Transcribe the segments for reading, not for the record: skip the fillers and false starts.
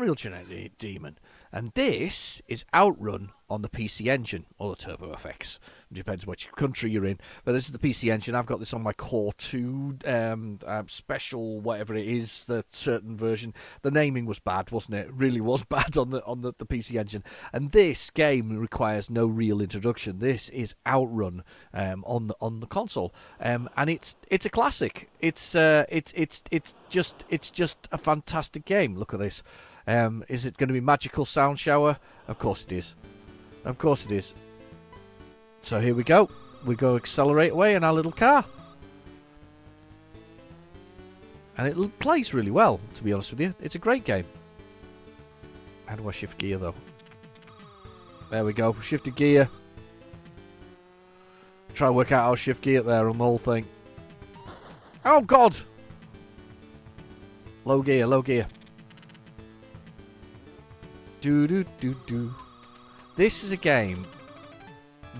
Unreal Demon. And this is Outrun on the PC Engine, or the TurboGrafx. It depends which country you're in. But this is the PC Engine. I've got this on my Core 2 special, whatever it is, the certain version. The naming was bad, wasn't it? It really was bad on the PC Engine. And this game requires no real introduction. This is Outrun on the console, and it's a classic. It's just a fantastic game. Look at this. Is it going to be magical sound shower? Of course it is. Of course it is. So here we go. We go accelerate away in our little car. And it plays really well, to be honest with you. It's a great game. How do I shift gear, though? There we go. Shifted gear. Try and work out how to shift gear there on the whole thing. Oh, God! Low gear, low gear. Do. This is a game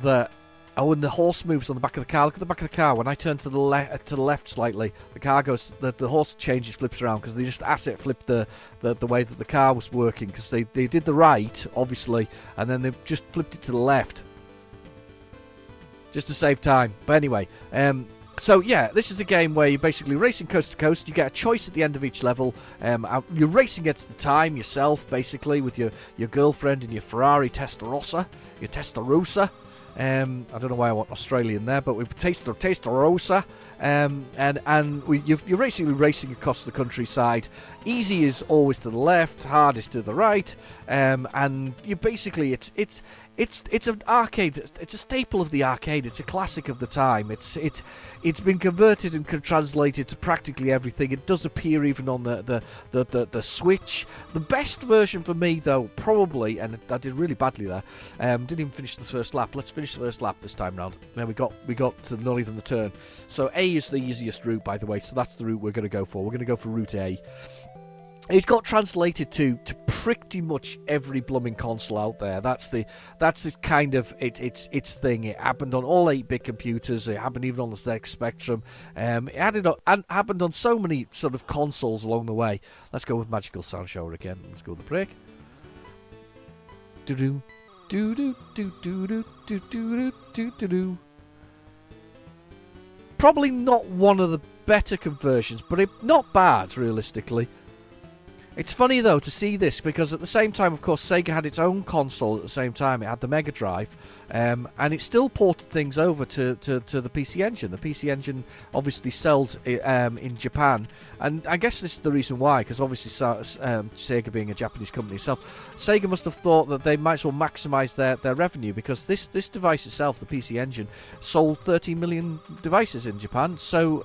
that, when the horse moves on the back of the car, look at the back of the car. When I turn to the left slightly, the car goes. The horse changes, flips around because they just asset flipped the way that the car was working because they did the right, obviously, and then they just flipped it to the left just to save time. But anyway, so yeah, this is a game where you're basically racing coast to coast. You get a choice at the end of each level. You're racing against the time yourself, basically, with your girlfriend in your Ferrari Testarossa, your Testarossa. I don't know why I want Australian there, but we've Testarossa. You're basically racing across the countryside. Easy is always to the left, hard is to the right, and you basically it's an arcade. It's a staple of the arcade. It's a classic of the time. It's been converted and translated to practically everything. It does appear even on the Switch. The best version for me, though, probably, and I did really badly there. Didn't even finish the first lap. Let's finish the first lap this time round. There we got to not even the turn. So A is the easiest route, by the way. So that's the route we're going to go for. We're going to go for route A. It got translated to pretty much every blooming console out there. That's this kind of its thing. It happened on all 8-bit computers. It happened even on the ZX Spectrum. It happened on so many sort of consoles along the way. Let's go with Magical Sound Shower again. Let's go with the break. Do do do do do do do do do do do. Probably not one of the better conversions, but not bad realistically. It's funny, though, to see this, because at the same time, of course, Sega had its own console at the same time. It had the Mega Drive, and it still ported things over to the PC Engine. The PC Engine obviously sold in Japan, and I guess this is the reason why, because obviously Sega being a Japanese company itself, Sega must have thought that they might as well maximise their revenue, because this device itself, the PC Engine, sold 13 million devices in Japan, so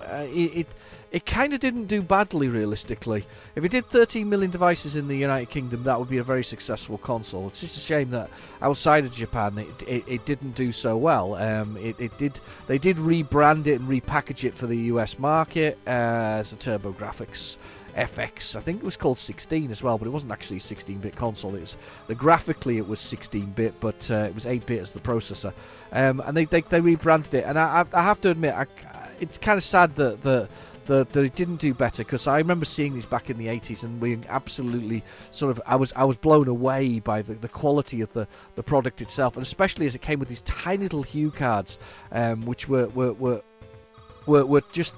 it kind of didn't do badly, realistically. If it did 13 million devices in the United Kingdom, that would be a very successful console. It's just a shame that outside of Japan, it didn't do so well. They did rebrand it and repackage it for the US market as a TurboGrafx-16. I think it was called 16 as well, but it wasn't actually a 16-bit console. Graphically it was 16-bit, but it was 8-bit as the processor. And they rebranded it, and I have to admit, it's kind of sad that it didn't do better, because I remember seeing these back in the 80s and being absolutely I was blown away by the quality of the product itself, and especially as it came with these tiny little hue cards, which were just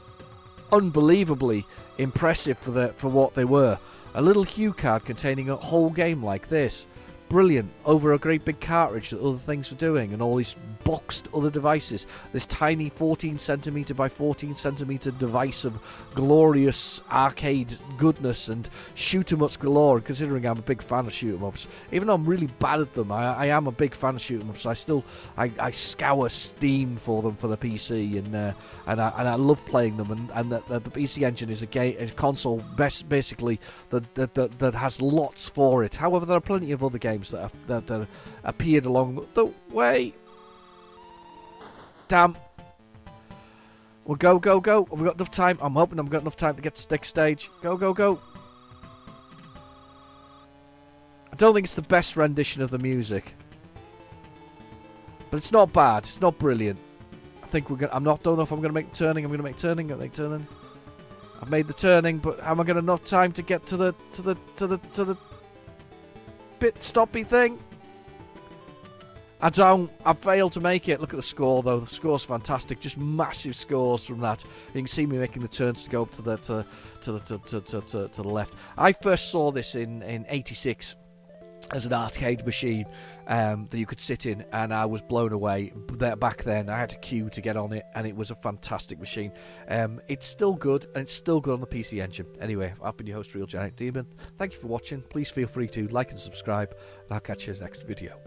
unbelievably impressive for what they were. A little hue card containing a whole game like this. Brilliant, over a great big cartridge that other things were doing, and all these boxed other devices. This tiny 14cm by 14cm device of glorious arcade goodness and shoot 'em ups galore. And considering I'm a big fan of shoot 'em ups, even though I'm really bad at them, I am a big fan of shoot 'em ups. I scour Steam for them for the PC, and I love playing them. And the PC Engine is a console basically that has lots for it. However, there are plenty of other games that appeared along the way. Damn. Well, go. Have we got enough time? I'm hoping I've got enough time to get to the next stage. Go. I don't think it's the best rendition of the music, but it's not bad. It's not brilliant. I think don't know if I'm going to make the turning. I'm going to make turning. I've made the turning, but am I going to have enough time to get to the skip-it, stop-it thing. I failed to make it. Look at the score, though. The score's fantastic. Just massive scores from that. You can see me making the turns to go up to the left. I first saw this in '86 as an arcade machine that you could sit in, and I was blown away. Back then, I had to queue to get on it, and it was a fantastic machine. It's still good, and it's still good on the PC Engine. Anyway, I've been your host, Real Giant Demon. Thank you for watching. Please feel free to like and subscribe, and I'll catch you in the next video.